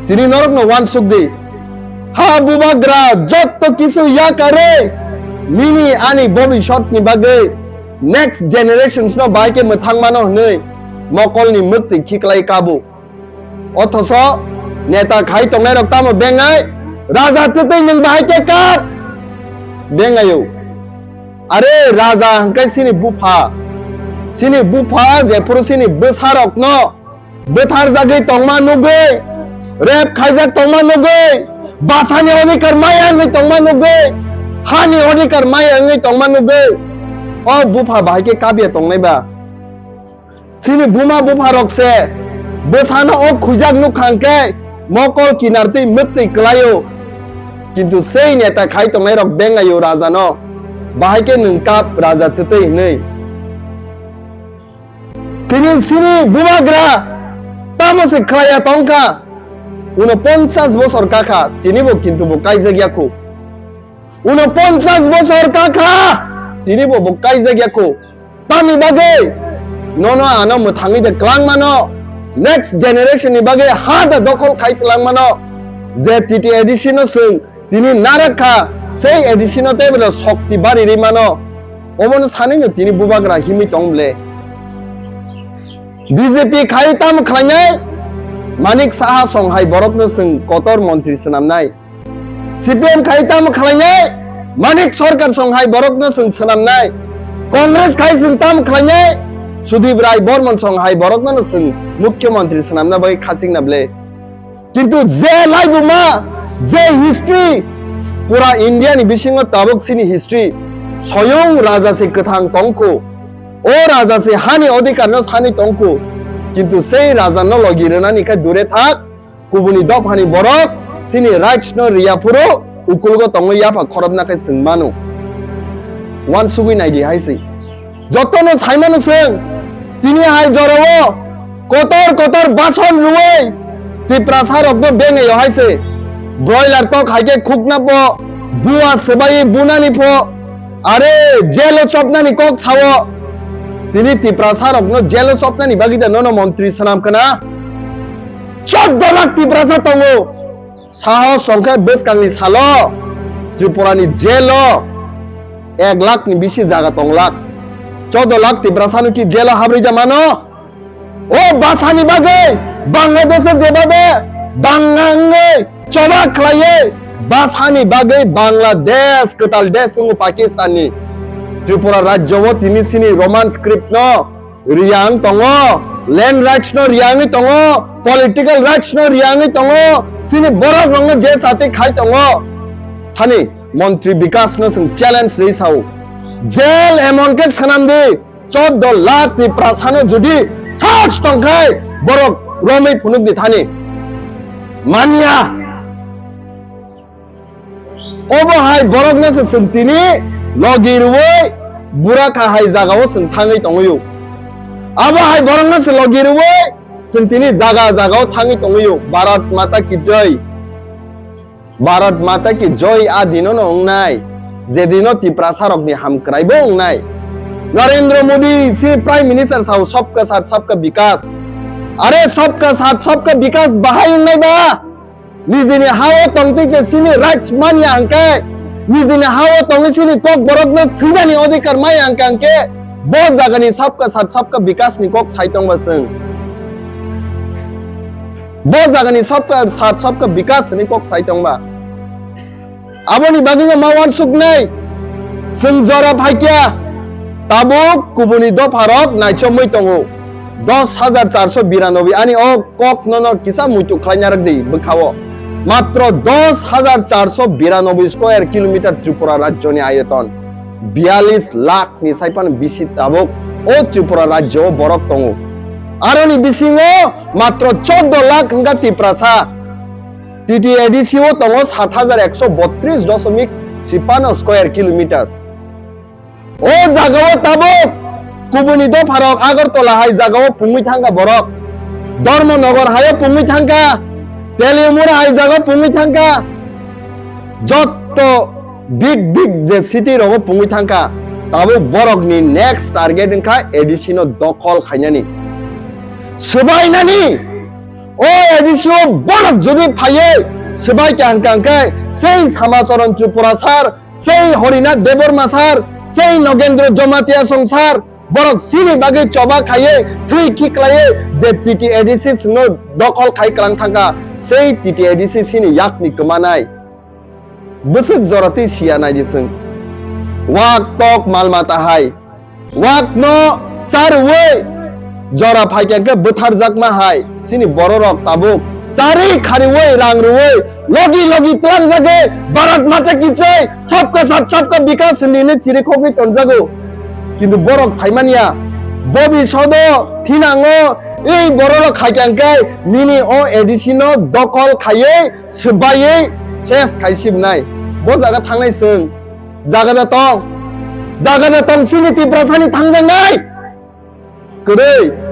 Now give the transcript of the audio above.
তিনি নরক ওয়ান সুকদি হা বুবাগ্রা যত কিছু ইয়া করে মিনি আনি ভবিষ্যৎনি বাগে নেক্সট জেনারেশনস ন বাইকে মোথাंमानो হनै মকলনি মুক্তি খিকলাই কাবু অথচ নেতা খাই তংনাই রক্তাম বেঙ্গাই রাজা তেতै नों बाहायके काट बेंगायो आरे राजा हंकाय सिनि बुफा जेफोर सिनि बोसारक न बोथार जागै तंमा नुगै रेप खाइजाक तंमा नुगै बासानि अधिकार माया नै तंमा नुगै हानि अधिकार माया नै तंमा नुगै ओ बुफा बाहायके काबिया तंनायबा सिनि बुमा बुफा रकसे बोसाना ओ खुजाक नुखांके मकल किनारतै मुक्ति क्लायो किन्तु sei नेता खाइ तंनाय रक बेंगायो राजा न बाहायके नोंकाप राजा तेतै नै তিনি সিনি বুবাগ্রা তামসে খায়া তংকা 49 বছর কাকা তিনিবো কিন্তু বকাই জায়গাকো 49 বছর কাকা তিনিবো বকাই জায়গাকো তামি বাগে নন আনো মথাङै দে ক্লাং মানো নেক্সট জেনারেশন नि बागे हा दा दखल खाइतलां मानो जे टीटी एडिशन जों তিনি नारखा সেই एडिशनते बले शक्ति बारि रि मानो ओमन सानैनो তিনি बुबाग्रा हिमि तंब्ले बीजेपी खाइ ताम खालायनाय मानिक साहा संहाय बरफनो जों कतर मन्त्रि सोनामनाय सीपीएम खाइ ताम खालायनाय मानिक सरकार संहाय बरफनो जों सोनामनाय कांग्रेस खाइ जों ताम खालायनाय सुदीप राय बर्मन संहाय बरफनो जों मुख्यमंत्री सोनामना बै खासिंनाब्ले किन्तु जे लाइबुमा जे हिस्ट्री पूरा इंडिया नि बिसिङाव ताबुकसिनि हिस्ट्री स्वयं राजा से गोथां तंखौ ओ राजा से हानि अधिकार न सानि तंखौ किन्तु सेई राजा न लगिरनानि खाय दुरे थाक गुबुनि दफानि बरक सिनि राइट्स न रियाफुरो उकुलगो तंगो याफा खरबना खाय जोंमानो वान सुगै नायदि हायसै जतनो साइमानो जों तिनि हाय जरवो कतर बासन रुवै तिप्रासार अब्दो बेंगायो हायसै ब्रयलार तो खायके खुकनापो बुआ सबाई बुनानि फो आरे जेलो चपनानि कक सावो তিনি ত্রিপ্রাসার অগ্ন জেল স্বপ্নানি বাগিদা নন মন্ত্রী সানাম কানা 14 লাখ ত্রিপ্রাসা তঙ্গো সাহস সংখ্যা বেশ কাংনি সালো ত্রিপুরানি জেল 1 লাখ नि বেশি জায়গা তং লাখ 14 লাখ ত্রিপ্রাসানি কি জেল হাবরি জামানো ও বাসানি বাগে বাংলাদেশে যেভাবে বাঙাঙ্গে চবা খাইয়ে বাসানি বাগে বাংলাদেশ কতাল দেশ ও পাকিস্তানি त्रिपुरा राज्य तिनी सिनी रोमान स्क्रिप्ट न रियांग तंगो लैंड राइट्स न रियांग तंगो पॉलिटिकल राइट्स न रियांग तंगो सिनी बरक रंग जे साथे खाइ तंगो थानी मंत्री विकास न जों चैलेंज रिसाव जेल एमन के सनामदि 14 लाख नि प्रासानो जुदि साच तंखाय बरक रमै फुनुकदि थानी मानिया ओबहाय बरक न जों तिनी लगिरुवै बुरा खाहाय जागाव जों थाङै तंगयो आबा हाय बरंना से लगिरुवै जों तिनि जागाव थाङै तंगयो भारत माता की जय आदिनो नंनाय जेदिनो तिप्रासारकनि हामक्राइबो अंनाय नरेंद्र मोदी से प्राइम मिनिस्टर साव सबका साथ सबका विकास अरे सबका साथ सबका विकास बाहाय अंनाय बा निजिनि हाव तंगति से सिनि राइट्स मानिया अंके निजिनि हाव तंगसिनि कक बरकनो सिनानि अधिकार माय अंके बो जागानि सबका साथ सबका विकास नि कक साइतंग बसं बो जागानि सबका साथ सबका विकास नि कक साइतंग बा आबोनि बागिनो मावान सुकनाय जों जरा फाइकिया ताबुक कुबुनि दफारक नायचमै तंगो 10,492 आनि ओ कक नन किसा मुइतु खायनारक दै बखावो मात्र 10,492 स्क्वायर किलोमीटर त्रिपुरा राज्यनि आयतन 42 लाख नि साइपान बिसि ताबुक ओ त्रिपुरा राज्य बरक तंगो आरोनि बिसिङो मात्र 14 लाख हंगा तिप्रासा टीटीएडीसी ओ तंगो 7132.56 स्क्वायर किलोमीटर ओ जागाव ताबुक कुबुनि दफारक आगरतला हाय जागाव पुंगै थांगा बरक धर्मनगर हाय पुंगै थांगा तेलिमुर हाय जागा पुंगै थांगा जत बिग जे सिटी रगो पुंगै थांगा ताबो बरकनि नेक्स्ट टारगेट इनका एडिसिनो दखल खायनानि सबायनानि ও এডিসিও বরফ যদি ফাইয়ে সবাইকে হানকাঙ্কে সেই শ্যামাচরণ ত্রিপুরা স্যার সেই হরিনাথ দেববর্মা স্যার সেই নগেন্দ্র জমাতিয়া সংসার বরফ সিনি বাগে চবা খাইয়ে থুই কিকলায়ে যে টিটি এডিসি সিনো দখল খাইক্লাং থাকা সেই টিটি এডিসি সিনি ইয়াকনি কমানাय বসুক জরাতি সিয়া নাইদিসों ওয়াক টক মালমাতা হাই ওয়াক নো সারওয়ে জরা ফাইকেকে বুথার জাকমা হাই সিনি বড় রক তাবুক सारी खारीवे रांगरुवे लगी लगी तलां जागे भारत माता की जय सबका साथ सबका विकास नीने चिरेखोबी तंजागो किंतु बरक थाइमानिया बबी सदो थिनांगो এই বড় খাইকাঙ্কাই নিনি ও এডিসিনো দখল খাইয়ে সবাইয়ে শেষ খাইছিবনাय ब जागा थांनाय जों जागा दा तं सिनि तिब्रासानि थांजानाय गोदै